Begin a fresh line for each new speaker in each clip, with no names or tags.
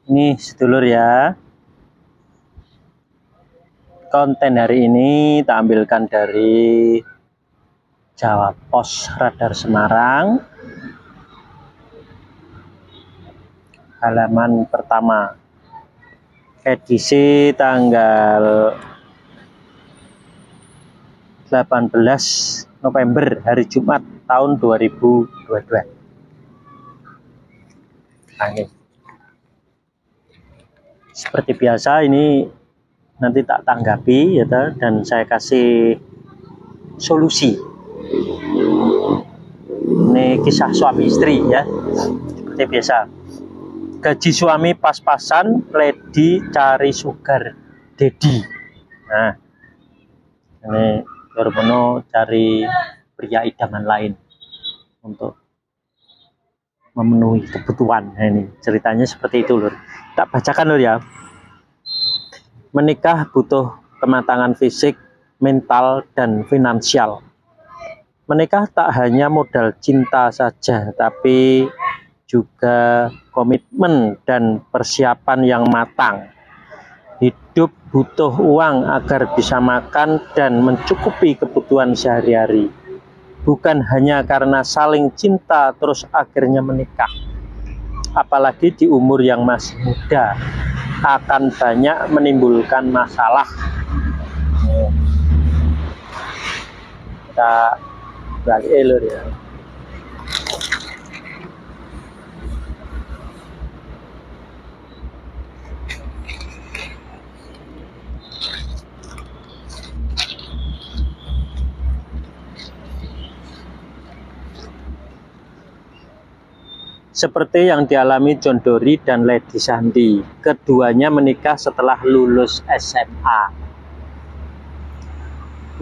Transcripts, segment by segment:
Ini sedulur ya, konten hari ini tak ambilkan dari Jawa Pos Radar Semarang, halaman pertama, edisi tanggal 18 November, hari Jumat tahun 2022. Nah, ini. Seperti biasa ini nanti tak tanggapi ya, dan saya kasih solusi. Ini kisah suami istri ya, seperti biasa. Gaji suami pas-pasan, lady cari sugar daddy. Nah, ini Yormono cari pria idaman lain untuk memenuhi kebutuhan. Nah, ini ceritanya seperti itu lur. Tak bacakan lur ya. Menikah butuh kematangan fisik, mental, dan finansial. Menikah tak hanya modal cinta saja, tapi juga komitmen dan persiapan yang matang. Hidup butuh uang agar bisa makan dan mencukupi kebutuhan sehari-hari. Bukan hanya karena saling cinta terus akhirnya menikah. Apalagi di umur yang masih muda, akan banyak menimbulkan masalah. Kita balik lur ya. Seperti yang dialami John Dory dan Lady Sandi, keduanya menikah setelah lulus SMA.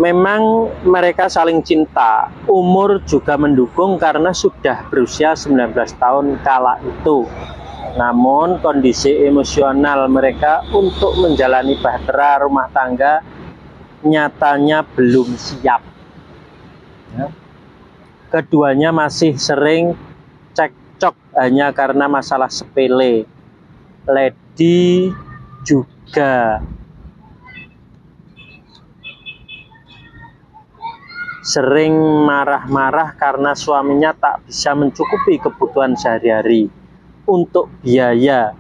Memang mereka saling cinta, umur juga mendukung karena sudah berusia 19 tahun kala itu. Namun kondisi emosional mereka untuk menjalani bahtera rumah tangga nyatanya belum siap. Keduanya masih sering cekcok hanya karena masalah sepele. Lady juga sering marah-marah karena suaminya tak bisa mencukupi kebutuhan sehari-hari. Untuk biaya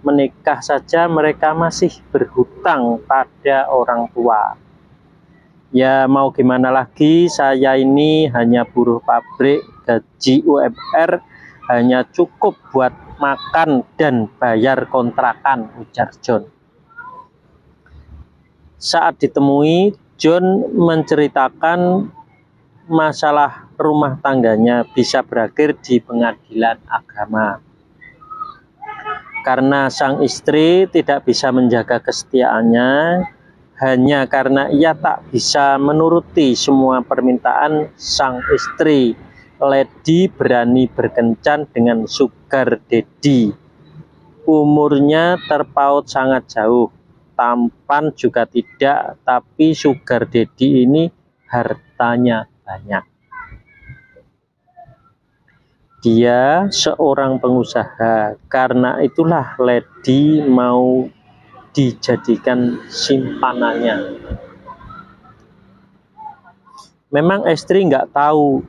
menikah saja mereka masih berhutang pada orang tua. Ya mau gimana lagi, saya ini hanya buruh pabrik, gaji UMR hanya cukup buat makan dan bayar kontrakan, ujar John. Saat ditemui, John menceritakan masalah rumah tangganya bisa berakhir di pengadilan agama. Karena sang istri tidak bisa menjaga kesetiaannya, hanya karena ia tak bisa menuruti semua permintaan sang istri, Lady berani berkencan dengan sugar daddy. Umurnya terpaut sangat jauh, tampan juga tidak, tapi sugar daddy ini hartanya banyak. Dia seorang pengusaha, karena itulah Lady mau dijadikan simpanannya. Memang istri nggak tahu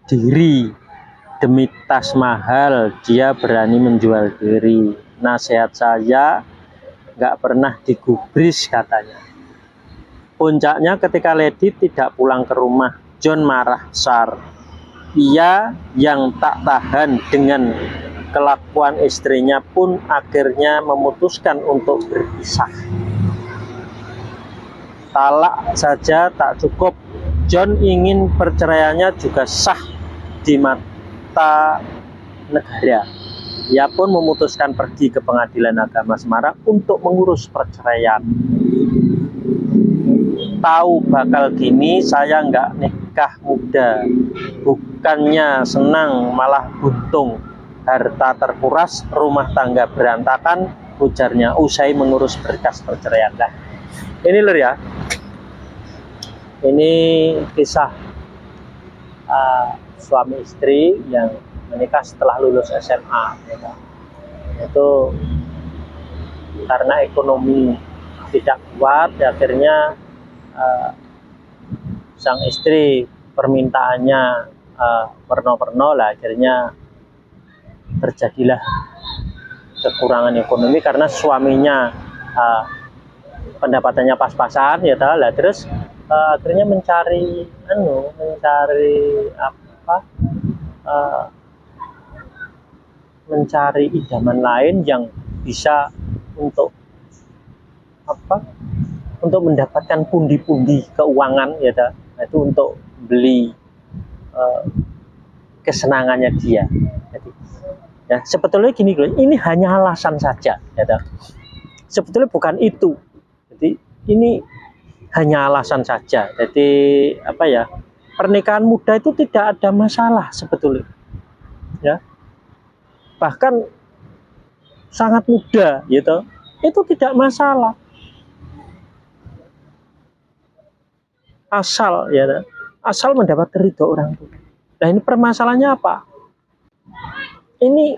diri, demi tas mahal dia berani menjual diri. Nasihat saya nggak pernah digubris katanya. Puncaknya ketika Lady tidak pulang ke rumah, John marah besar. Ia yang tak tahan dengan kelakuan istrinya pun akhirnya memutuskan untuk berpisah. Talak saja tak cukup, John ingin perceraiannya juga sah di mata negara. Ia pun memutuskan pergi ke Pengadilan Agama Semarang untuk mengurus perceraian. Tahu bakal gini saya nggak nikah muda, bukannya senang malah buntung, harta terkuras, rumah tangga berantakan, ujarnya usai mengurus berkas perceraian. Nah, ini lur ya, ini kisah suami istri yang menikah setelah lulus SMA ya. Itu karena ekonomi tidak kuat, akhirnya sang istri permintaannya perno-perno lah, akhirnya terjadilah kekurangan ekonomi karena suaminya pendapatannya pas-pasan ya lah, terus akhirnya mencari mencari idaman lain yang bisa untuk mendapatkan pundi-pundi keuangan ya dah. Nah, itu untuk beli kesenangannya dia. Jadi, ya sebetulnya gini loh, ini hanya alasan saja ya dah. Sebetulnya bukan itu. Jadi ini hanya alasan saja. Jadi pernikahan muda itu tidak ada masalah sebetulnya. Ya. Bahkan sangat muda gitu. Itu tidak masalah. Asal mendapat ridho orang tua. Nah, ini permasalahannya apa? Ini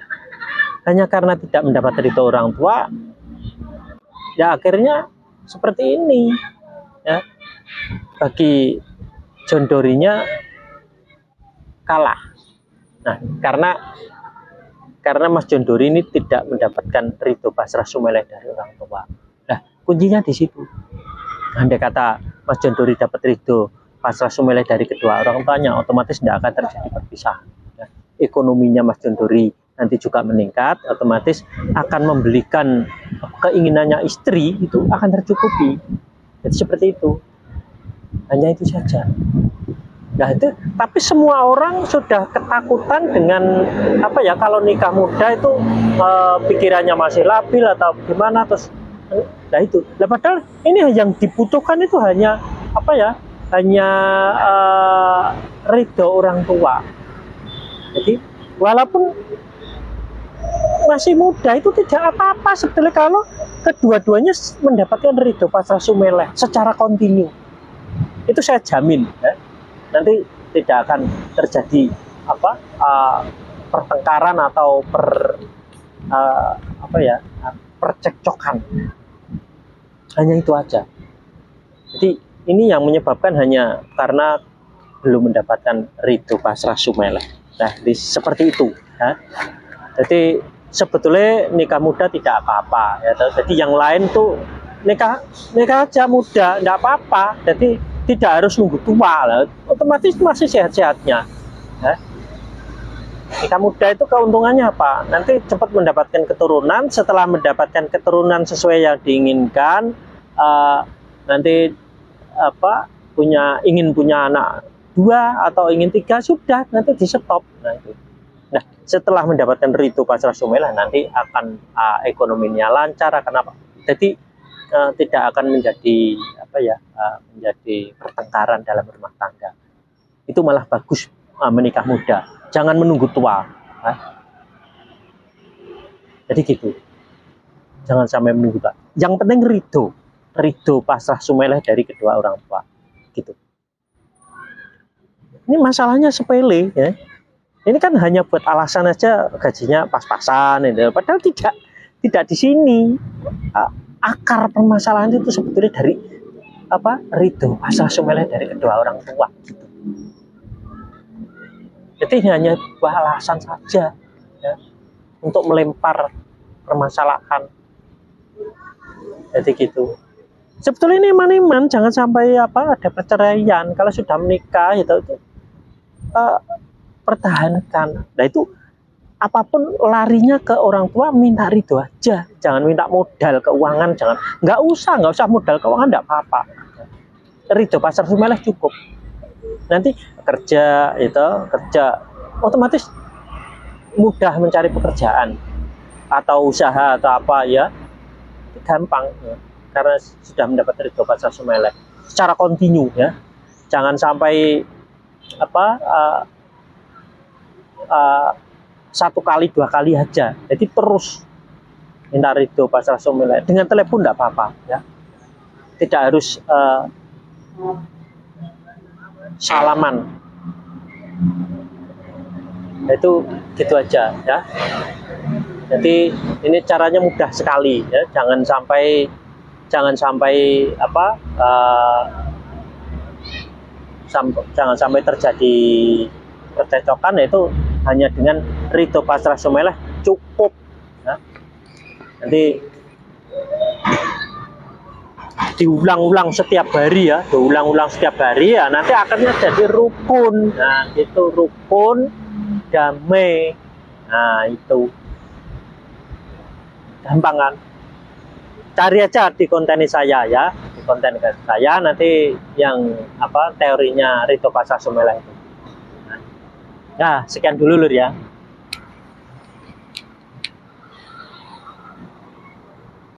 hanya karena tidak mendapat ridho orang tua, ya akhirnya seperti ini ya. Bagi John Dory-nya kalah. Nah, karena Mas John Dory ini tidak mendapatkan ridho pasrah sumeleh dari orang tua. Nah, kuncinya di situ. Andai kata Mas John Dory dapat ridho pasrah sumeleh dari kedua orang tuanya, otomatis tidak akan terjadi perpisahan. Ya. Ekonominya Mas John Dory nanti juga meningkat, otomatis akan membelikan keinginannya istri itu akan tercukupi. Jadi seperti itu. Hanya itu saja. Nah itu, tapi semua orang sudah ketakutan dengan kalau nikah muda itu pikirannya masih labil atau gimana, terus nah itu. Nah, padahal ini yang dibutuhkan itu hanya ridho orang tua. Jadi walaupun masih muda itu tidak apa-apa sebetulnya kalau kedua-duanya mendapatkan ridho pasrah sumeleh secara kontinu. Itu saya jamin ya. Nanti tidak akan terjadi pertengkaran atau percekcokan. Hanya itu aja. Jadi ini yang menyebabkan hanya karena belum mendapatkan ridho pasrah sumeleh. Nah, seperti itu ya. Jadi sebetulnya nikah muda tidak apa-apa ya. Jadi yang lain tuh nikah aja muda, enggak apa-apa. Jadi tidak harus nunggu tua lah, otomatis masih sehat-sehatnya ya. Nikah muda itu keuntungannya apa? Nanti cepat mendapatkan keturunan, setelah mendapatkan keturunan sesuai yang diinginkan, nanti ingin punya anak 2 atau ingin 3, sudah nanti di stop. Nah itu. Nah, setelah mendapatkan ridho pasrah sumeleh nanti akan ekonominya lancar, kenapa? Jadi tidak akan menjadi menjadi pertengkaran dalam rumah tangga. Itu malah bagus menikah muda. Jangan menunggu tua. Jadi gitu. Jangan sampai menunggu tua. Yang penting ridho pasrah sumeleh dari kedua orang tua. Gitu. Ini masalahnya sepele ya. Ini kan hanya buat alasan aja gajinya pas-pasan gitu. Padahal tidak di sini. Akar permasalahan itu sebetulnya dari ridho pasrah sumeleh dari kedua orang tua gitu. Jadi ini hanya sebuah alasan saja ya, untuk melempar permasalahan. Jadi gitu. Sebetulnya ini iman-iman, jangan sampai ada perceraian. Kalau sudah menikah itu pertahankan. Nah itu apapun larinya ke orang tua, minta ridho aja, jangan minta modal keuangan, nggak usah modal keuangan, nggak apa-apa, ridho pasrah sumeleh cukup. Nanti kerja otomatis mudah mencari pekerjaan atau usaha atau apa ya, gampang ya, karena sudah mendapat ridho pasrah sumeleh secara kontinu ya. Jangan sampai 1 kali 2 kali aja, jadi terus minta ridho pasrah sumeleh. Dengan telepon enggak apa-apa ya, tidak harus salaman. Itu gitu aja ya. Jadi ini caranya mudah sekali ya, jangan sampai jangan sampai terjadi percecokan, yaitu hanya dengan Ridho Pasrah Sumeleh cukup ya. Nanti diulang-ulang setiap hari ya, nanti akhirnya jadi rukun. Nah itu rukun damai. Nah itu gampang kan, cari aja di konten saya ya, di konten saya nanti yang teorinya Ridho Pasrah Sumeleh itu. Nah sekian dulu Lur ya.